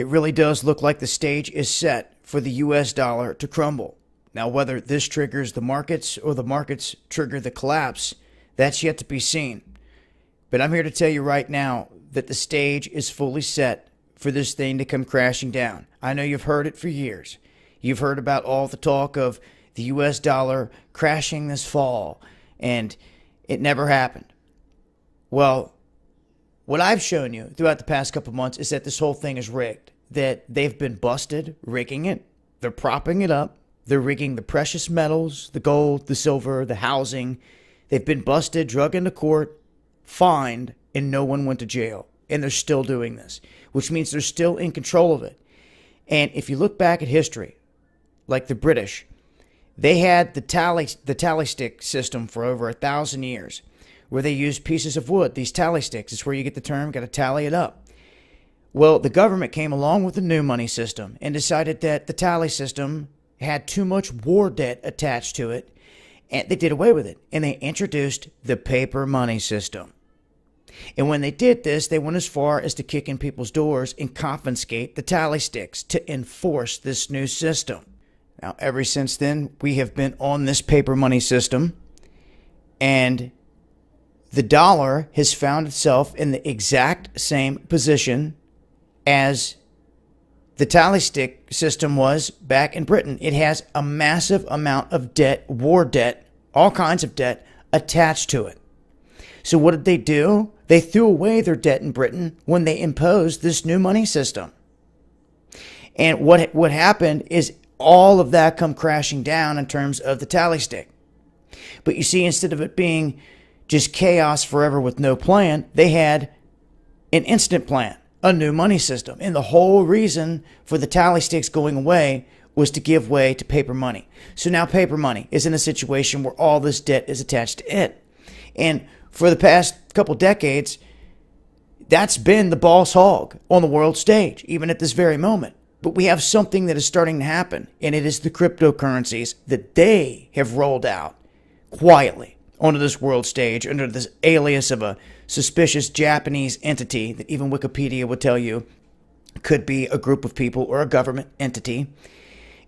It really does look like the stage is set for the US dollar to crumble. Now, whether this triggers the markets or the markets trigger the collapse, that's yet to be seen. But I'm here to tell you right now that the stage is fully set for this thing to come crashing down. I know you've heard it for years. You've heard about all the talk of the US dollar crashing this fall, and it never happened. Well, what I've shown you throughout the past couple months is that this whole thing is rigged, that they've been busted rigging it. They're propping it up. They're rigging the precious metals, the gold, the silver, the housing. They've been busted, drug into court, fined, and no one went to jail. And they're still doing this, which means they're still in control of it. And if you look back at history, like the British, they had the tally stick system for over 1,000 years, where they used pieces of wood, these tally sticks. It's where you get the term, got to tally it up. Well, the government came along with the new money system and decided that the tally system had too much war debt attached to it, and they did away with it, and they introduced the paper money system. And when they did this, they went as far as to kick in people's doors and confiscate the tally sticks to enforce this new system. Now, ever since then, we have been on this paper money system, and the dollar has found itself in the exact same position as the tally stick system was back in Britain. It has a massive amount of debt, war debt, all kinds of debt attached to it. So what did they do? They threw away their debt in Britain when they imposed this new money system. And what happened is all of that come crashing down in terms of the tally stick. But you see, instead of it being just chaos forever with no plan, they had an instant plan, a new money system. And the whole reason for the tally sticks going away was to give way to paper money. So now paper money is in a situation where all this debt is attached to it. And for the past couple decades, that's been the boss hog on the world stage, even at this very moment. But we have something that is starting to happen, and it is the cryptocurrencies that they have rolled out quietly onto this world stage under this alias of a suspicious Japanese entity that even Wikipedia would tell you could be a group of people or a government entity.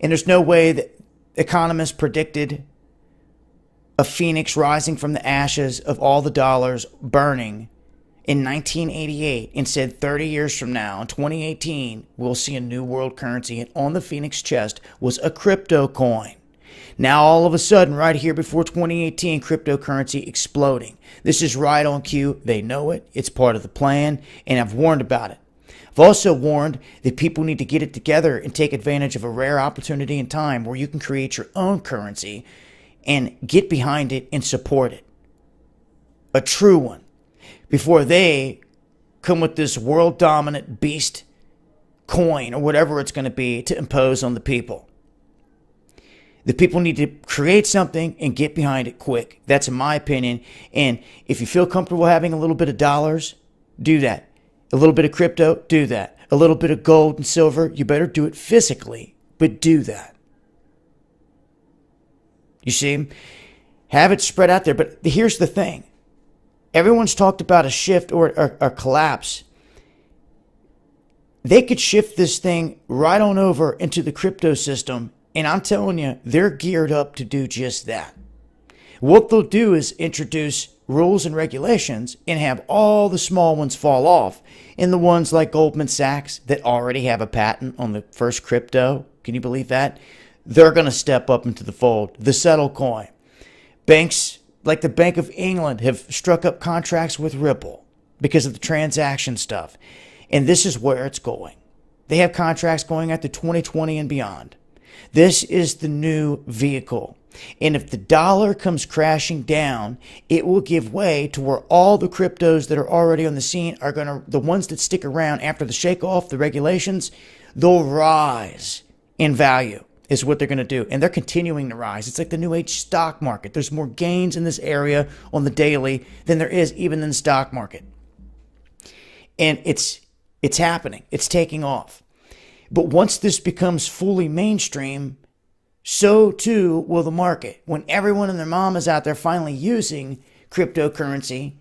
And there's no way that economists predicted a phoenix rising from the ashes of all the dollars burning in 1988 and said 30 years from now, in 2018, we'll see a new world currency. And on the phoenix chest was a crypto coin. Now, all of a sudden, right here before 2018, cryptocurrency exploding. This is right on cue. They know it. It's part of the plan, and I've warned about it. I've also warned that people need to get it together and take advantage of a rare opportunity in time where you can create your own currency and get behind it and support it. A true one. Before they come with this world-dominant beast coin or whatever it's going to be to impose on the people. The people need to create something and get behind it quick. That's my opinion. And if you feel comfortable having a little bit of dollars, do that. A little bit of crypto, do that. A little bit of gold and silver, you better do it physically, but do that. You see? Have it spread out there. But here's the thing. Everyone's talked about a shift or a collapse. They could shift this thing right on over into the crypto system. And I'm telling you, they're geared up to do just that. What they'll do is introduce rules and regulations and have all the small ones fall off. And the ones like Goldman Sachs that already have a patent on the first crypto, can you believe that? They're going to step up into the fold. The settle coin. Banks like the Bank of England have struck up contracts with Ripple because of the transaction stuff. And this is where it's going. They have contracts going out to 2020 and beyond. This is the new vehicle. And if the dollar comes crashing down, it will give way to where all the cryptos that are already on the scene are going to, the ones that stick around after the shake off, the regulations, they'll rise in value is what they're going to do. And they're continuing to rise. It's like the new age stock market. There's more gains in this area on the daily than there is even in the stock market. And it's happening. It's taking off. But once this becomes fully mainstream, so too will the market. When everyone and their mom is out there finally using cryptocurrency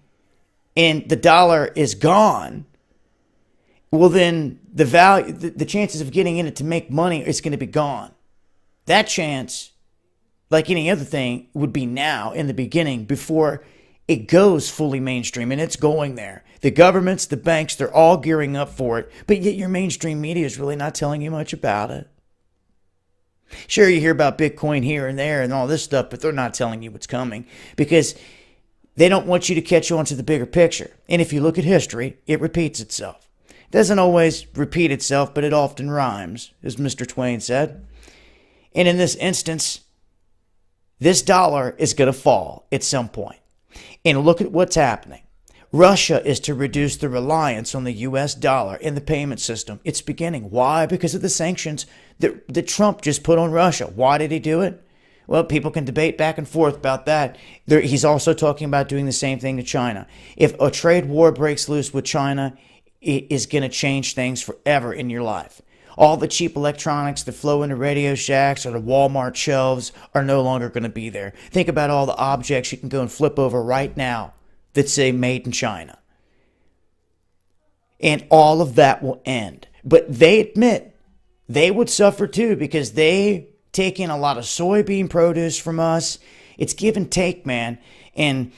and the dollar is gone well, then the value, the chances of getting in it to make money is going to be gone. That chance, like any other thing, would be now in the beginning before it goes fully mainstream, and it's going there. The governments, the banks, they're all gearing up for it, but yet your mainstream media is really not telling you much about it. Sure, you hear about Bitcoin here and there and all this stuff, but they're not telling you what's coming because they don't want you to catch on to the bigger picture. And if you look at history, it repeats itself. It doesn't always repeat itself, but it often rhymes, as Mr. Twain said. And in this instance, this dollar is going to fall at some point. And look at what's happening. Russia is to reduce the reliance on the U.S. dollar in the payment system. It's beginning. Why? Because of the sanctions that Trump just put on Russia. Why did he do it? Well, people can debate back and forth about that. He's also talking about doing the same thing to China. If a trade war breaks loose with China, it is going to change things forever in your life. All the cheap electronics that flow into Radio Shacks or the Walmart shelves are no longer going to be there. Think about all the objects you can go and flip over right now that say made in China. And all of that will end. But they admit they would suffer too because they take in a lot of soybean produce from us. It's give and take, man. And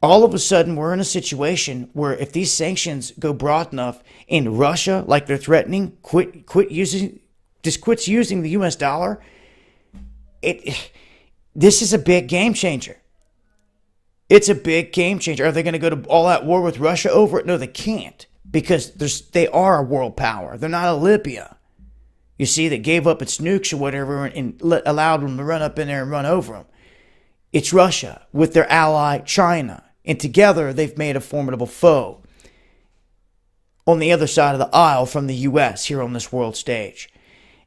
all of a sudden, we're in a situation where if these sanctions go broad enough and Russia, like they're threatening, quits using the U.S. dollar, this is a big game changer. It's a big game changer. Are they going to go to all out war with Russia over it? No, they can't because they are a world power. They're not a Libya. You see, that gave up its nukes or whatever and allowed them to run up in there and run over them. It's Russia with their ally China. And together, they've made a formidable foe on the other side of the aisle from the U.S. here on this world stage.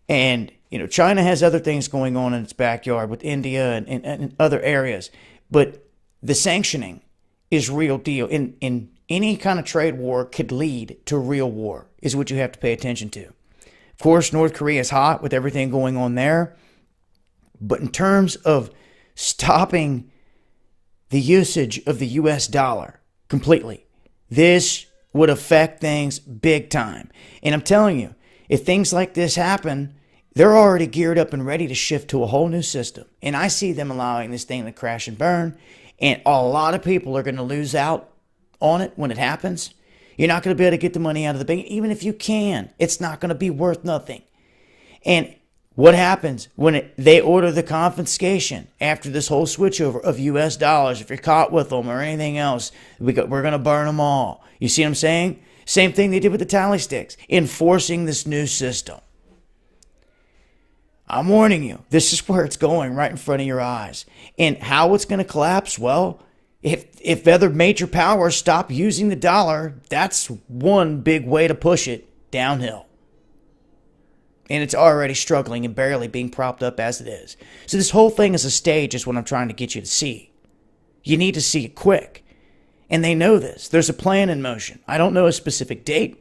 And, China has other things going on in its backyard with India and other areas. But the sanctioning is real deal. In any kind of trade war could lead to real war is what you have to pay attention to. Of course, North Korea is hot with everything going on there. But in terms of stopping the usage of the U.S. dollar completely, this would affect things big time. And I'm telling you, if things like this happen, they're already geared up and ready to shift to a whole new system. And I see them allowing this thing to crash and burn. And a lot of people are going to lose out on it when it happens. You're not going to be able to get the money out of the bank. Even if you can, it's not going to be worth nothing. And what happens when they order the confiscation after this whole switchover of U.S. dollars? If you're caught with them or anything else, we're going to burn them all. You see what I'm saying? Same thing they did with the tally sticks, enforcing this new system. I'm warning you, this is where it's going right in front of your eyes. And how it's going to collapse? Well, if other major powers stop using the dollar, that's one big way to push it downhill. And it's already struggling and barely being propped up as it is. So this whole thing is a stage is what I'm trying to get you to see. You need to see it quick. And they know this. There's a plan in motion. I don't know a specific date.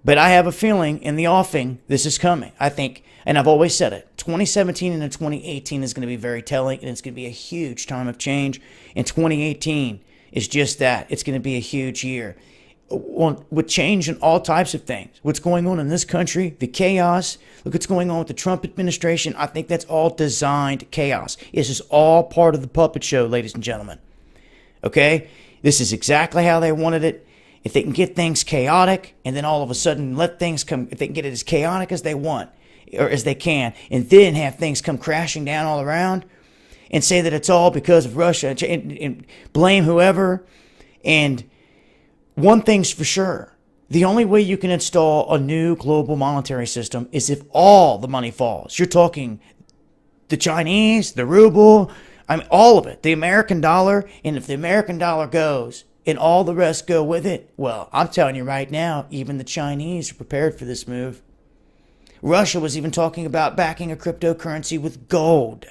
But I have a feeling in the offing, this is coming. I think, and I've always said it, 2017 and 2018 is going to be very telling, and it's going to be a huge time of change. And 2018 is just that. It's going to be a huge year. With change in all types of things. What's going on in this country, the chaos. Look what's going on with the Trump administration. I think that's all designed chaos. This is all part of the puppet show, ladies and gentlemen. Okay? This is exactly how they wanted it. If they can get things chaotic and then all of a sudden let things come, if they can get it as chaotic as they want or as they can, and then have things come crashing down all around and say that it's all because of Russia and blame whoever. And one thing's for sure, the only way you can install a new global monetary system is if all the money falls. You're talking the Chinese, the ruble, all of it, the American dollar. And if the American dollar goes and all the rest go with it, well, I'm telling you right now, even the Chinese are prepared for this move. Russia was even talking about backing a cryptocurrency with gold.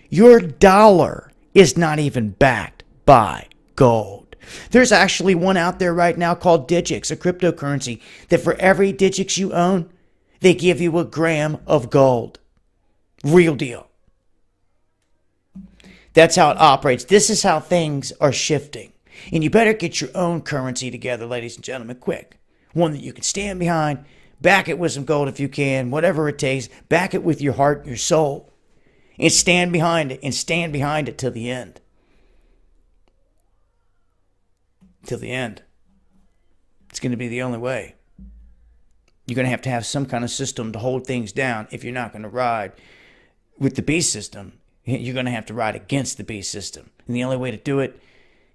Your dollar is not even backed by gold. There's actually one out there right now called Digix, a cryptocurrency that for every Digix you own, they give you a gram of gold. Real deal. That's how it operates. This is how things are shifting. And you better get your own currency together, ladies and gentlemen, quick. One that you can stand behind. Back it with some gold if you can, whatever it takes. Back it with your heart and your soul. And stand behind it, and stand behind it till the end. Till the end. It's going to be the only way. You're going to have some kind of system to hold things down if you're not going to ride with the beast system. You're going to have to ride against the beast system. And the only way to do it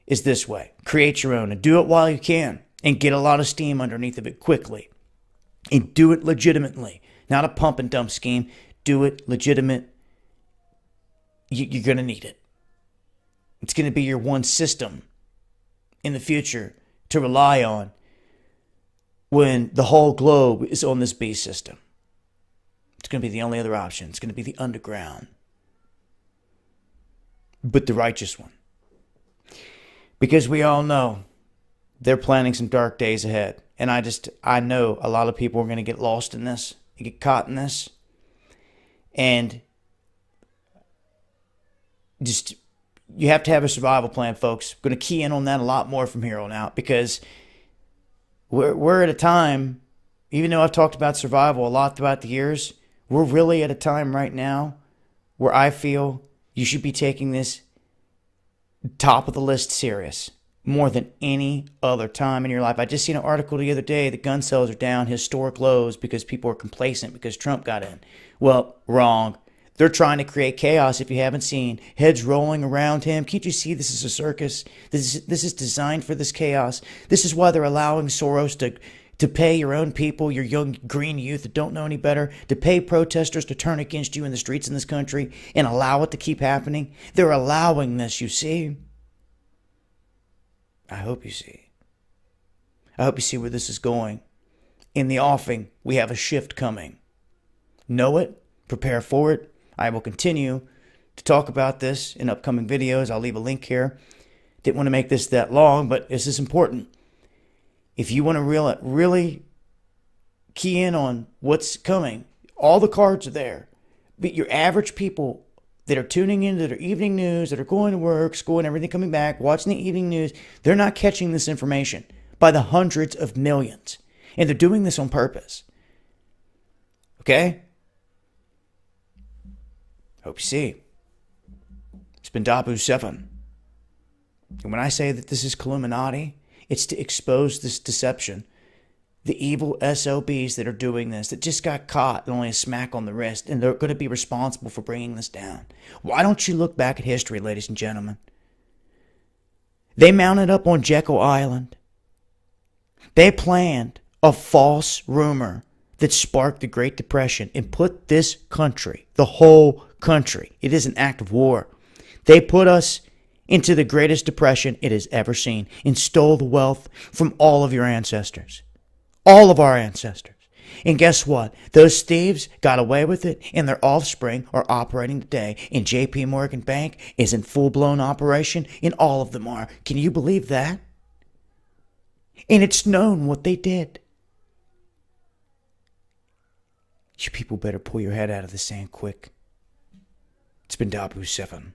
is this way. Create your own and do it while you can and get a lot of steam underneath of it quickly. And do it legitimately. Not a pump and dump scheme. Do it legitimate. You're going to need it. It's going to be your one system in the future to rely on when the whole globe is on this beast system. It's going to be the only other option. It's going to be the underground. But the righteous one. Because we all know they're planning some dark days ahead. And I know a lot of people are going to get lost in this, get caught in this. And just, you have to have a survival plan, folks. I'm going to key in on that a lot more from here on out, because we're at a time, even though I've talked about survival a lot throughout the years, we're really at a time right now where I feel you should be taking this top of the list serious more than any other time in your life. I just seen an article the other day that gun sales are down historic lows because people are complacent because Trump got in. Well, wrong. They're trying to create chaos, if you haven't seen. Heads rolling around him. Can't you see this is a circus? This is designed for this chaos. This is why they're allowing Soros to pay your own people, your young green youth that don't know any better, to pay protesters to turn against you in the streets in this country and allow it to keep happening. They're allowing this, you see. I hope you see. I hope you see where this is going. In the offing, we have a shift coming. Know it. Prepare for it. I will continue to talk about this in upcoming videos. I'll leave a link here. Didn't want to make this that long, but this is important. If you want to really key in on what's coming, all the cards are there. But your average people that are tuning into their evening news, that are going to work, school, and everything, coming back, watching the evening news, they're not catching this information by the hundreds of millions. And they're doing this on purpose. Okay? Hope you see. It's been Dabu7. And when I say that this is Illuminati, it's to expose this deception. The evil SOBs that are doing this, that just got caught and only a smack on the wrist, and they're going to be responsible for bringing this down. Why don't you look back at history, ladies and gentlemen? They mounted up on Jekyll Island. They planned a false rumor that sparked the Great Depression and put this country, the whole country, it is an act of war. They put us into the greatest depression it has ever seen and stole the wealth from all of your ancestors. All of our ancestors. And guess what? Those thieves got away with it, and their offspring are operating today. And JP Morgan Bank is in full-blown operation, and all of them are. Can you believe that? And it's known what they did. You people better pull your head out of the sand quick. It's been Dabu7.